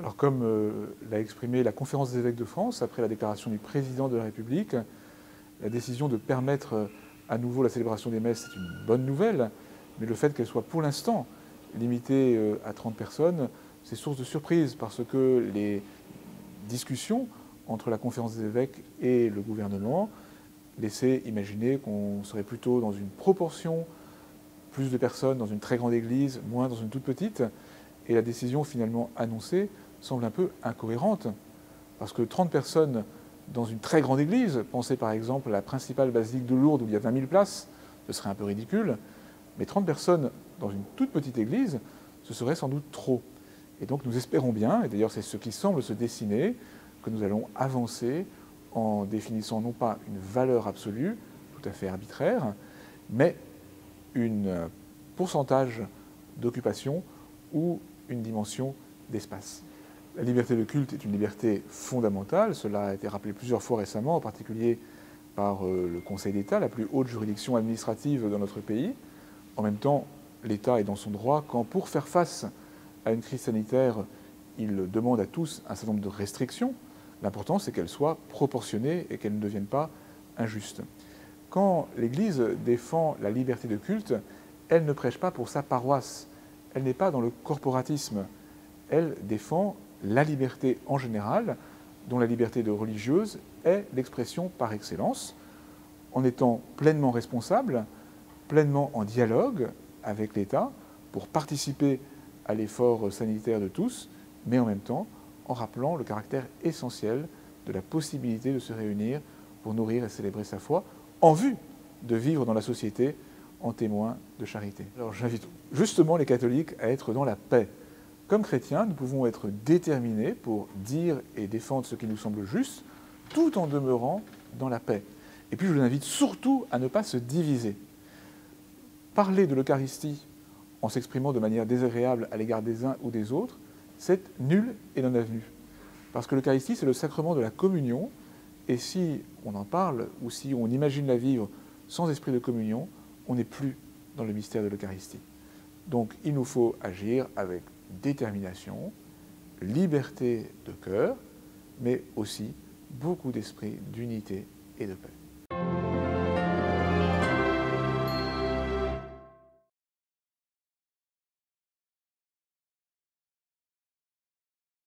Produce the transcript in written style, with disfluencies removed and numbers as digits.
Alors comme l'a exprimé la Conférence des évêques de France, après la déclaration du président de la République, la décision de permettre à nouveau la célébration des messes, c'est une bonne nouvelle, mais le fait qu'elle soit pour l'instant limitée à 30 personnes, c'est source de surprise, parce que les discussions entre la Conférence des évêques et le gouvernement laissaient imaginer qu'on serait plutôt dans une proportion, plus de personnes dans une très grande église, moins dans une toute petite, et la décision finalement annoncée semble un peu incohérente, parce que 30 personnes dans une très grande église, pensez par exemple à la principale basilique de Lourdes où il y a 20 000 places, ce serait un peu ridicule, mais 30 personnes dans une toute petite église, ce serait sans doute trop. Et donc nous espérons bien, et d'ailleurs c'est ce qui semble se dessiner, que nous allons avancer en définissant non pas une valeur absolue, tout à fait arbitraire, mais un pourcentage d'occupation ou une dimension d'espace. La liberté de culte est une liberté fondamentale, cela a été rappelé plusieurs fois récemment, en particulier par le Conseil d'État, la plus haute juridiction administrative dans notre pays. En même temps, l'État est dans son droit quand, pour faire face à une crise sanitaire, il demande à tous un certain nombre de restrictions. L'important, c'est qu'elles soient proportionnées et qu'elles ne deviennent pas injustes. Quand l'Église défend la liberté de culte, elle ne prêche pas pour sa paroisse. Elle n'est pas dans le corporatisme. Elle défend la liberté en général, dont la liberté de religieuse est l'expression par excellence, en étant pleinement responsable, pleinement en dialogue avec l'État pour participer à l'effort sanitaire de tous, mais en même temps en rappelant le caractère essentiel de la possibilité de se réunir pour nourrir et célébrer sa foi, en vue de vivre dans la société en témoin de charité. Alors j'invite justement les catholiques à être dans la paix. Comme chrétiens, nous pouvons être déterminés pour dire et défendre ce qui nous semble juste, tout en demeurant dans la paix. Et puis je vous invite surtout à ne pas se diviser. Parler de l'Eucharistie en s'exprimant de manière désagréable à l'égard des uns ou des autres, c'est nul et non avenu. Parce que l'Eucharistie, c'est le sacrement de la communion, et si on en parle, ou si on imagine la vivre sans esprit de communion, on n'est plus dans le mystère de l'Eucharistie. Donc il nous faut agir avec détermination, liberté de cœur, mais aussi beaucoup d'esprit d'unité et de paix.